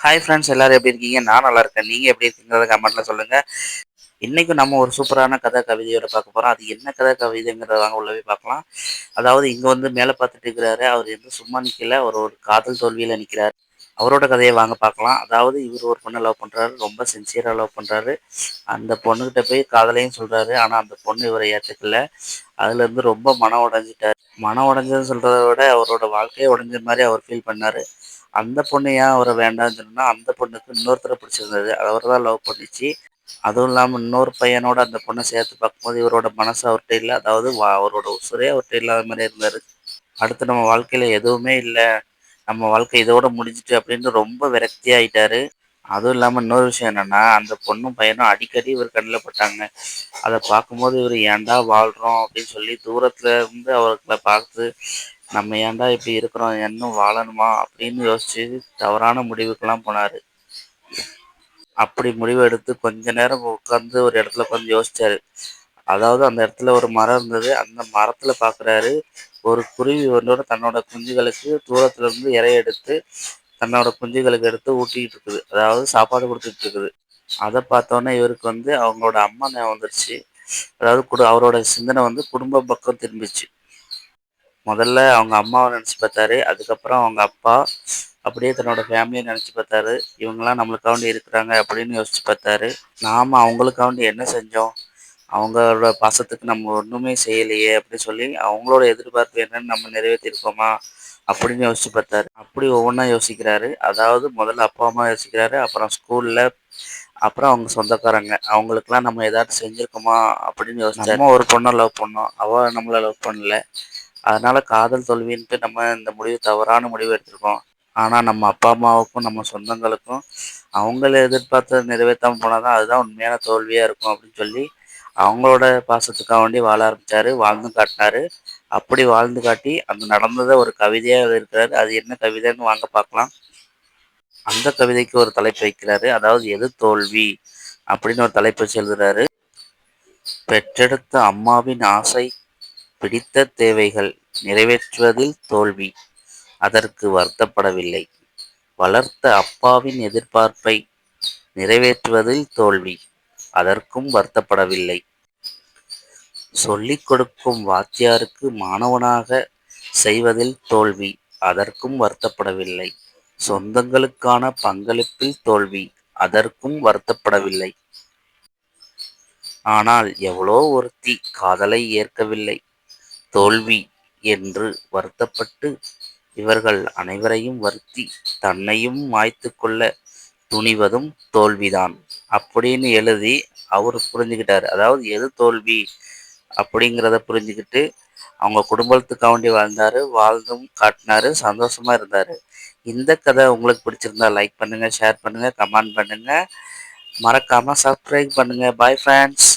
Hi friends, எல்லாரும் எப்படி இருக்கீங்க? நான் நல்லா இருக்கேன். நீங்க எப்படி இருக்கீங்கறத கமெண்ட்ல சொல்லுங்க. இன்னைக்கு நம்ம ஒரு சூப்பரான கதை கவிதையோட பார்க்க போறோம். அது என்ன கதை கவிதைங்கிறத வாங்க உள்ள போய் பார்க்கலாம். அதாவது இங்க வந்து மேல பார்த்துட்டு இருக்கிறாரு. அவர் வந்து சும்மா நிக்கல. அவர் ஒரு காதல் தோல்வியில நிக்கிறாரு. அவரோட கதையை வாங்க பார்க்கலாம். அதாவது இவர் ஒரு பொண்ணை லவ் பண்றாரு. ரொம்ப சின்சியரா லவ் பண்றாரு. அந்த பொண்ணுகிட்ட போய் காதலையும் சொல்றாரு. ஆனா அந்த பொண்ணு இவரை ஏத்துக்கல. அதுல இருந்து ரொம்ப மனம் உடைஞ்சிட்டாரு. மனம் உடைஞ்சதுன்னு சொல்றத விட அவரோட வாழ்க்கையே உடைஞ்ச மாதிரி அவர் ஃபீல் பண்ணாரு. அந்த பொண்ணு ஏன் அவரை வேண்டாம்னு சொன்னா, அந்த பொண்ணுக்கு இன்னொருத்தரை பிடிச்சிருந்தது. அவர் தான் லவ் பண்ணிச்சு. அதுவும் இல்லாம இன்னொரு பையனோட அந்த பொண்ணை சேர்த்து பார்க்கும்போது இவரோட மனசு அவர்கிட்ட இல்ல. அதாவது அவரோட உசுரே அவர்கிட்ட இல்லாத மாரி இருந்தாரு. அடுத்து நம்ம வாழ்க்கையில எதுவுமே இல்ல. நம்ம வாழ்க்கை இதோட முடிஞ்சுட்டு அப்படின்னு ரொம்ப விரக்தி ஆயிட்டாரு. அதுவும் இல்லாம இன்னொரு விஷயம் என்னன்னா, அந்த பொண்ணும் பையனும் அடிக்கடி இவர் கண்ணில் பட்டாங்க. அத பார்க்கும்போது இவரு ஏன்டா வாழ்றோம் அப்படின்னு சொல்லி தூரத்துல இருந்து அவங்கள பார்த்து, நம்ம ஏன்டா இப்படி இருக்கிறோம்? இன்னும் வாழணுமா? அப்படின்னு யோசிச்சு தவறான முடிவுக்கெல்லாம் போனாரு. அப்படி முடிவு எடுத்து கொஞ்ச நேரம் உட்கார்ந்து ஒரு இடத்துல உட்காந்து யோசிச்சாரு. அதாவது அந்த இடத்துல ஒரு மரம் இருந்தது. அந்த மரத்துல பார்க்குறாரு, ஒரு குருவி ஒண்ணோட தன்னோட குஞ்சுகளுக்கு தூரத்துல இருந்து இரைய எடுத்து, தன்னோட குஞ்சுகளுக்கு எடுத்து ஊட்டிக்கிட்டு இருக்குது. அதாவது சாப்பாடு குடுத்துட்டு இருக்குது. அத பார்த்தோனே இவருக்கு வந்து அவங்களோட அம்மா ஞாபகம் வந்துருச்சு. அதாவது அவரோட சிந்தனை வந்து குடும்ப பக்கம் திரும்பிச்சு. முதல்ல அவங்க அம்மாவ நெனச்சு பார்த்தாரு. அதுக்கப்புறம் அவங்க அப்பா, அப்படியே தன்னோட ஃபேமிலிய நெனச்சு பார்த்தாரு. இவங்கலாம் நம்மளுக்காண்டி இருக்கிறாங்க அப்படின்னு யோசிச்சு பார்த்தாரு. நாம அவங்களுக்காண்டி என்ன செஞ்சோம்? அவங்களோட பாசத்துக்கு நம்ம ஒண்ணுமே செய்யலையே அப்படின்னு சொல்லி, அவங்களோட எதிர்பார்ப்பு என்னன்னு நம்ம நிறைவேத்தியிருக்கோமா? அப்படின்னு யோசிச்சு பார்த்தாரு. அப்படி ஒவ்வொன்னா யோசிக்கிறாரு. அதாவது முதல்ல அப்பா, அம்மா யோசிக்கிறாரு. அப்புறம் ஸ்கூல்ல, அப்புறம் அவங்க சொந்தக்காரங்க. அவங்களுக்கெல்லாம் நம்ம ஏதாச்சும் செஞ்சிருக்கோமா? அப்படின்னு யோசிச்சாரு. நம்ம ஒரு பொண்ண லவ் பண்ணோம். அவ நம்மள லவ் பண்ணல. அதனால காதல் தோல்வின்ட்டு நம்ம இந்த முடிவு தவறான முடிவு எடுத்திருக்கோம். ஆனா நம்ம அப்பா, அம்மாவுக்கும், நம்ம சொந்தங்களுக்கும் அவங்கள எதிர்பார்த்தத நிறைவேத்தாம போனா தான் அதுதான் உண்மையான தோல்வியா இருக்கும் அப்படின்னு சொல்லி, அவங்களோட பாசத்துக்காக வேண்டி வாழ ஆரம்பிச்சாரு. வாழ்ந்தும் காட்டினாரு. அப்படி வாழ்ந்து காட்டி அந்த நடந்தத ஒரு கவிதையா எழுதியிருக்கிறாரு. அது என்ன கவிதைன்னு வாங்க பார்க்கலாம். அந்த கவிதைக்கு ஒரு தலைப்பு வைக்கிறாரு. அதாவது எது தோல்வி அப்படின்னு ஒரு தலைப்பு வச்சு எழுதுறாரு. பெற்றெடுத்த அம்மாவின் ஆசை, பிடித்த தேவைகள் நிறைவேற்றுவதில் தோல்வி, அதற்கு வருத்தப்படவில்லை. வளர்த்த அப்பாவின் எதிர்பார்ப்பை நிறைவேற்றுவதில் தோல்வி, அதற்கும் வருத்தப்படவில்லை. சொல்லிக் கொடுக்கும் வாத்தியாருக்கு மாணவனாக செய்வதில் தோல்வி, அதற்கும் வருத்தப்படவில்லை. சொந்தங்களுக்கான பங்களிப்பில் தோல்வி, அதற்கும் வருத்தப்படவில்லை. ஆனால் எவ்வளோ ஒருத்தி காதலை ஏற்கவில்லை. தோல்வி என்று வருத்தப்பட்டு இவர்கள் அனைவரையும் வருத்தி தன்னையும் மாய்த்து கொள்ள துணிவதும் தோல்விதான் அப்படின்னு எழுதி அவர் புரிஞ்சுக்கிட்டாரு. அதாவது எது தோல்வி அப்படிங்கிறத புரிஞ்சுக்கிட்டு அவங்க குடும்பத்துக்காண்டி வாழ்ந்தாரு. வாழ்ந்தும் காட்டினாரு. சந்தோஷமா இருந்தாரு. இந்த கதை உங்களுக்கு பிடிச்சிருந்தா லைக் பண்ணுங்க, ஷேர் பண்ணுங்க, கமெண்ட் பண்ணுங்க. மறக்காம சப்ஸ்கிரைப் பண்ணுங்க. Bye friends.